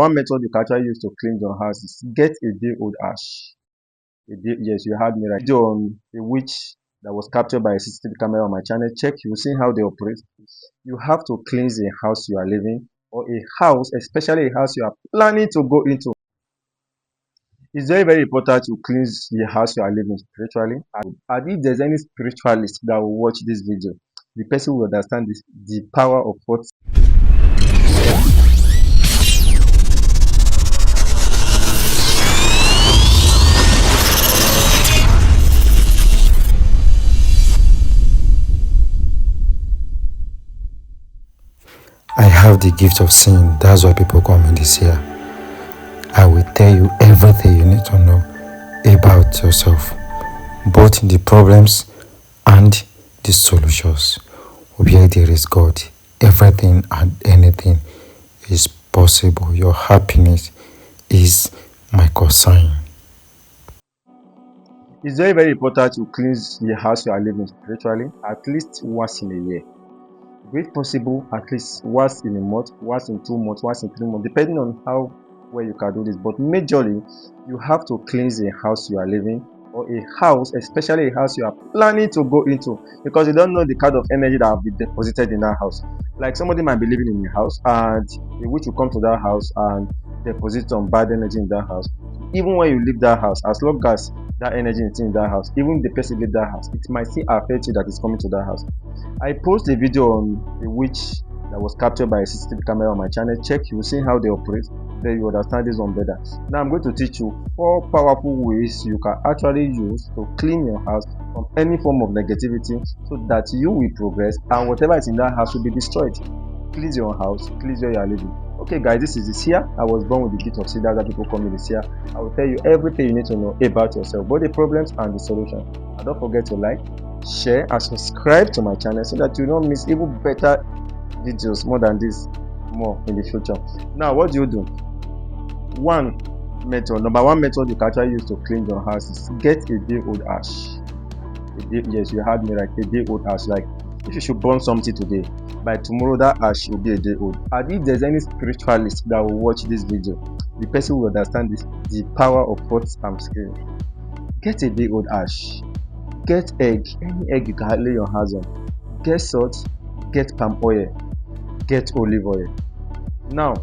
One method you can actually use to clean your house is get a day old ash. Yes, you heard me right. Video on a witch that was captured by a CCTV camera on my channel. Check, you will see how they operate. You have to cleanse a house you are living, or a house, especially a house you are planning to go into. It's very, very important to cleanse the house you are living spiritually. And if there's any spiritualist that will watch this video, the person will understand the power of what. I have the gift of seeing. That's why people call me this year. I will tell you everything you need to know about yourself, both the problems and the solutions. Where there is God, everything and anything is possible. Your happiness is my concern. It's very, very important to cleanse the house you are living spiritually at least once in a year. If possible, at least once in a month, once in 2 months, once in 3 months, depending on how well you can do this. But majorly, you have to cleanse the house you are living, or a house, especially a house you are planning to go into, because you don't know the kind of energy that will be deposited in that house. Like somebody might be living in a house, and a witch will come to that house and deposit some bad energy in that house. Even when you leave that house, as long as that energy is in that house, even if the person leave that house, it might still affect you that is coming to that house. I post a video on a witch that was captured by a CCTV camera on my channel. Check, you will see how they operate. Then you understand this one better. Now I'm going to teach you 4 powerful ways you can actually use to clean your house from any form of negativity, so that you will progress and whatever is in that house will be destroyed. Cleanse your house, cleanse where you are living. Okay guys, this is the Sia. I was born with the gift of seed. That's why people call me the Sia. I will tell you everything you need to know about yourself, both the problems and the solution. And don't forget to like, share and subscribe to my channel so that you don't miss even better videos more than this more in the future. Now what do? Number one method you can actually use to clean your house is get a day old ash. Yes, you heard me right, a day old ash. Like if you should burn something today, by tomorrow that ash will be a day old. And if there's any spiritualist that will watch this video, the person will understand the power of what I'm saying. Get a day old ash, get egg, any egg you can lay your hands on, get salt, get palm oil, get olive oil. Now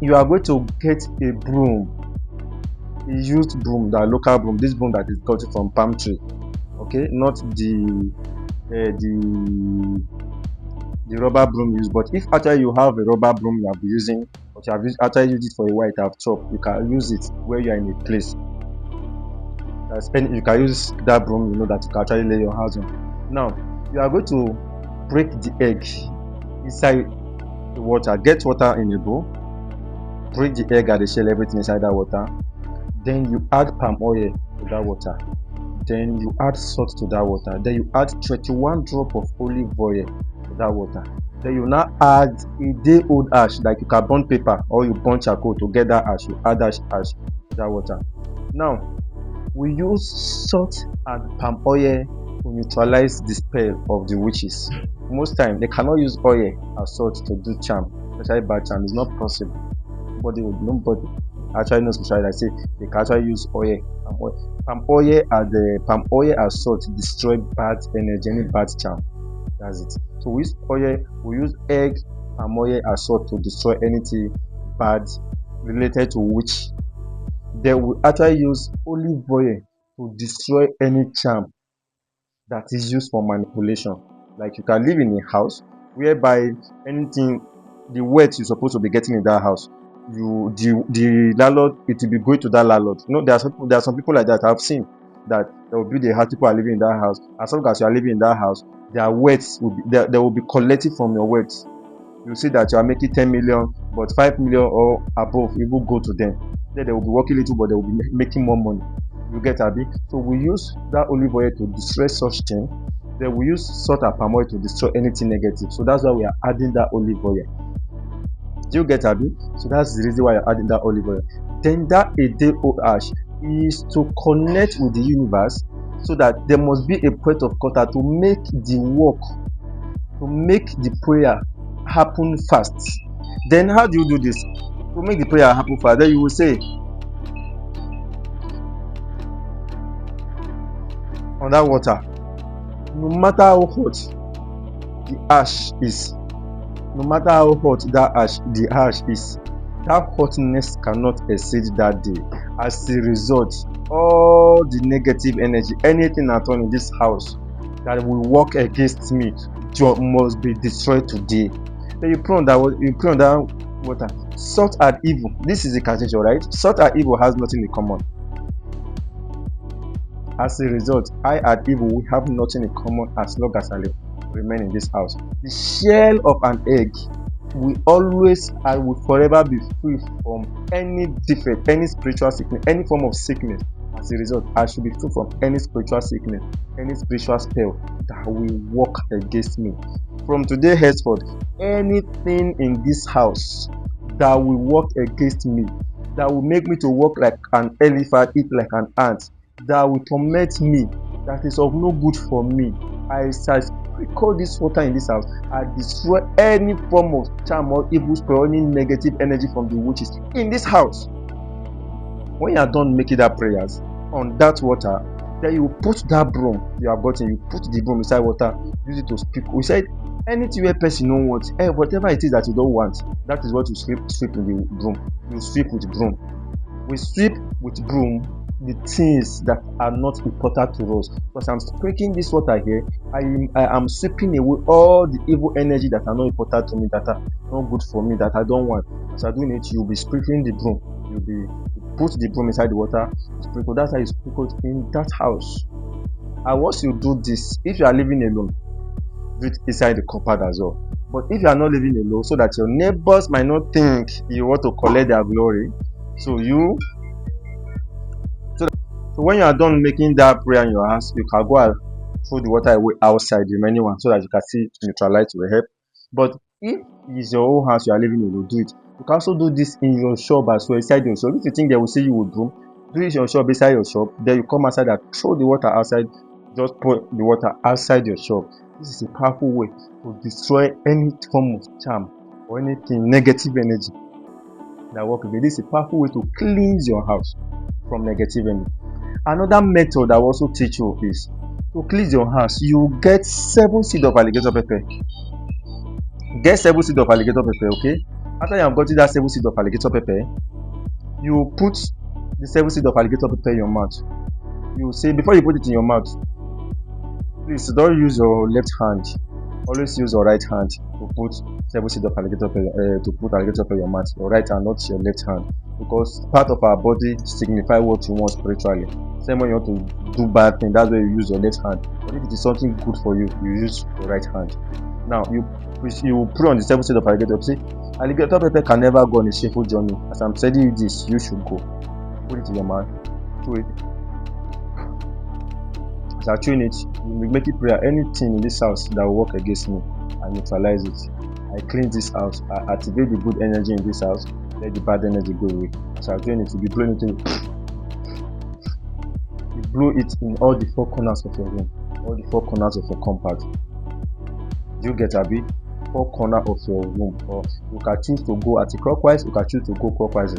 you are going to get a broom, a used broom, that local broom, this broom that is got from palm tree, okay, not the rubber broom used. But if actually you have a rubber broom you have been using, but you have actually used it for a while, it have chopped, you can use it where you are in a place. You can use that broom, you know, that you can actually lay your hands on. Now you are going to break the egg inside the water. Get water in a bowl, break the egg and the shell, everything inside that water. Then you add palm oil to that water. Then you add salt to that water. Then you add 21 drops of olive oil to that water. Then you now add a day old ash, like you can burn paper or you burn charcoal to get that ash. You add that ash to that water. Now we use salt and palm oil to neutralize the spell of the witches. Most time they cannot use oil and salt to do charm, especially bad charm. It's not possible. Nobody actually knows spirituality. I say they can actually use oil. Palm oil and salt destroy bad energy, any bad charm. That's it. So we use oil, we use egg, palm oil and salt to destroy anything bad related to witch. Then we actually use olive oil to destroy any charm that is used for manipulation. Like you can live in a house whereby anything, the weight you're supposed to be getting in that house, the landlord, it will be going to that landlord. You know, there are some people like that I've seen, that there will be the house, people are living in that house. As long as you are living in that house, their weights will be they will be collected from your weights. You see that you are making 10 million, but 5 million or above, it will go to them. Then they will be working little, but they will be making more money. You get Abi? So we use that olive oil to destroy such thing. Then we use salt and palm oil to destroy anything negative. So that's why we are adding that olive oil. Do you get Abi? So that's the reason why you're adding that olive oil. Then that a day old ash is to connect with the universe, so that there must be a point of contact to make the work, to make the prayer happen fast. Then how do you do this? to make the prayer happen fast, then you will say on that water, no matter how hot the ash is, no matter how hot the ash is, that hotness cannot exceed that day. As a result, all the negative energy, anything at all in this house that will work against me must be destroyed today. Then you pray on that water. Salt and evil. This is the contention, right? Salt and evil has nothing in common. As a result, I and evil will have nothing in common as long as I remain in this house. The shell of an egg will always and will forever be free from any defect, any spiritual sickness, any form of sickness. As a result, I should be free from any spiritual sickness, any spiritual spell that will work against me. From today henceforth, anything in this house that will work against me, that will make me to walk like an elephant, eat like an ant, that will torment me, that is of no good for me, I shall sprinkle this water in this house and destroy any form of charm or evil spell, any negative energy from the witches in this house. When you are done making that prayers on that water, then you put that broom you have gotten, you put the broom inside water, use it to speak. We said anything where person don't want, whatever it is that you don't want, that is what you sweep in the broom. You sweep with broom. We sweep with broom the things that are not important to us. Because I'm sprinkling this water here, I am sweeping away all the evil energy that are not important to me, that are not good for me, that I don't want. As I'm doing it, you'll be sprinkling the broom. You put the broom inside the water, sprinkle. That's how you sprinkle in that house. And once you do this, if you are living alone, do it inside the compound as well. But if you are not living alone, so that your neighbors might not think you want to collect their glory, so when you are done making that prayer in your house, you can go and throw the water away outside the remaining one, so that you can see neutralize your help. But if it's your own house you are living in, you do it. You can also do this in your shop as well, inside your shop. If you think they will see you with broom, do it in your shop, beside your shop. Then you come outside and throw the water outside. Just pour the water outside your shop. This is a powerful way to destroy any form of charm or anything negative energy that work against. This is a powerful way to cleanse your house from negative energy. Another method I will also teach you is to cleanse your house. You get 7 seeds of alligator pepper. Get 7 seeds of alligator pepper, okay? After you have gotten that 7 seeds of alligator pepper, you put the 7 seeds of alligator pepper in your mouth. You say, before you put it in your mouth, please don't use your left hand. Always use your right hand to put 7 seeds of alligator pepper, to put alligator pepper in your mouth. Your right hand, not your left hand. Because part of our body signify what you want spiritually. Same when you want to do bad thing, that's where you use your left hand. But if it is something good for you, you use your right hand. Now you put on the 7 seeds of alligator pepper. See, alligator pepper can never go on a shameful journey. As I'm telling you this, you should go. Put it in your mouth. Do it. As I train it, you make it prayer. Anything in this house that will work against me, I neutralize it. I cleanse this house. I activate the good energy in this house. Let the bad energy go away. As I train it, you be blowing it in. You blow it in all the 4 corners of your room, all the 4 corners of your compound. You get a bit 4 corners of your room, or you can choose to go anti-clockwise. You can choose to go clockwise.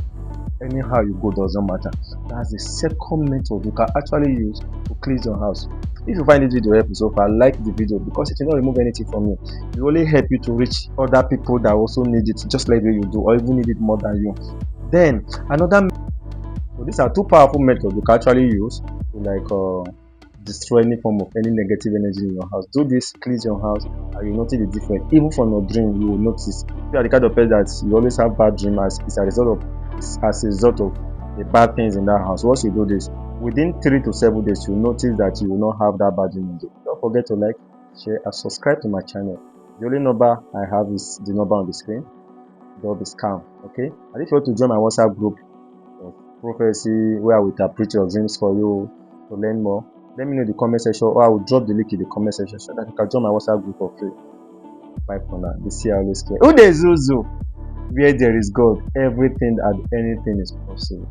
Anyhow you go doesn't matter. That's the second method you can actually use to cleanse your house. If you find this video helpful so far, like the video, because it will not remove anything from you. It will only help you to reach other people that also need it just like you do, or even need it more than you. Then another, so these are 2 powerful methods you can actually use to destroy any form of any negative energy in your house. Do this, cleanse your house, and you notice the difference. Even from your dream, you will notice. If you are the kind of person that you always have bad dreams as a result of the bad things in that house, once you do this, within 3 to 7 days, you'll notice that you will not have that bad dream again. Don't forget to like, share, and subscribe to my channel. The only number I have is the number on the screen. Don't be scam, okay? And if you want to join my WhatsApp group of prophecy, where I will interpret your dreams for you to learn more, let me know in the comment section, or I will drop the link in the comment section so that you can join my WhatsApp group for free. Bye for now. This year I always care. Who there is Zuzu? Where there is God, everything and anything is possible.